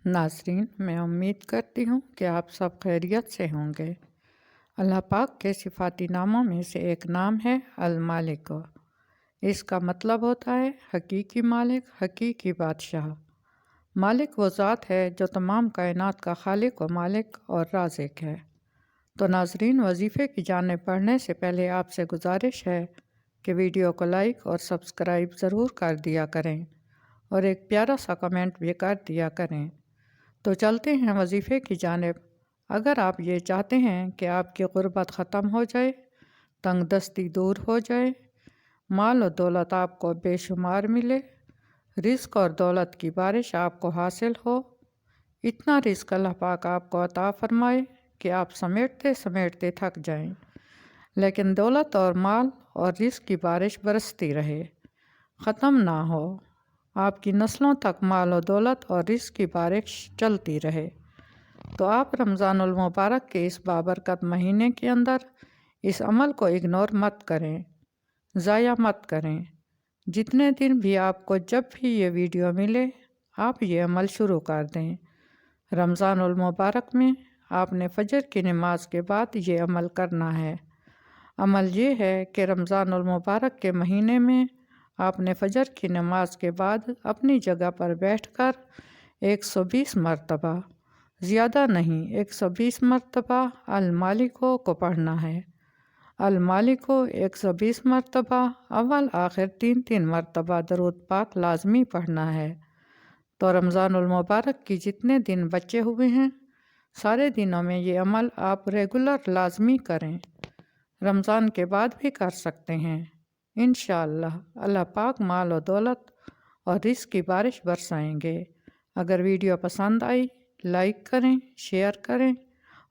नाज़रीन, मैं उम्मीद करती हूँ कि आप सब खैरियत से होंगे। अल्लाह पाक के सिफ़ाती नामों में से एक नाम है अल-मालिक। इसका मतलब होता है हकीकी मालिक, हकीकी बादशाह। मालिक वो ज़ात है जो तमाम कायनात का खालिक व मालिक और राज़िक है। तो नाज़रीन, वजीफ़े की जानिब पढ़ने से पहले आपसे गुजारिश है कि वीडियो को लाइक और सब्सक्राइब ज़रूर कर दिया करें और एक प्यारा सा कमेंट भी कर दिया करें। तो चलते हैं वजीफ़े की जानिब। अगर आप ये चाहते हैं कि आपकी गुर्बत ख़त्म हो जाए, तंगदस्ती दूर हो जाए, माल और दौलत आपको बेशुमार मिले, रिज़्क़ और दौलत की बारिश आपको हासिल हो, इतना रिज़्क़ अल्लाह पाक आपको अता फ़रमाए कि आप समेटते समेटते थक जाएं, लेकिन दौलत और माल और रिज़्क़ की बारिश बरसती रहे, ख़त्म ना हो, आपकी नस्लों तक माल और दौलत और रिज़्क़ की बारिश चलती रहे। तो आप रमज़ानुल मुबारक के इस बाबरकत महीने के अंदर इस अमल को इग्नोर मत करें, ज़ाया मत करें। जितने दिन भी आपको जब भी ये वीडियो मिले, आप ये अमल शुरू कर दें। रमज़ानुल मुबारक में आपने फ़जर की नमाज के बाद ये अमल करना है। अमल ये है कि रमज़ानुल मुबारक के महीने में आपने फ़जर की नमाज के बाद अपनी जगह पर बैठकर 120 मरतबा, ज़्यादा नहीं, 120 मरतबा अल-मालिको को पढ़ना है। अल-मालिको 120 मरतबा, अव्वल आखिर 3-3 मरतबा दरूद पाक लाजमी पढ़ना है। तो रमज़ानुल मुबारक की जितने दिन बचे हुए हैं, सारे दिनों में ये अमल आप रेगुलर लाजमी करें। रमज़ान के बाद भी कर सकते हैं। इंशाअल्लाह अल्लाह पाक माल और दौलत और रिज़्क़ की बारिश बरसाएंगे। अगर वीडियो पसंद आई, लाइक करें, शेयर करें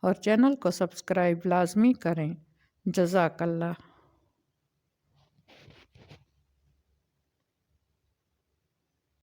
और चैनल को सब्सक्राइब लाजमी करें। जज़ाकल्लाह।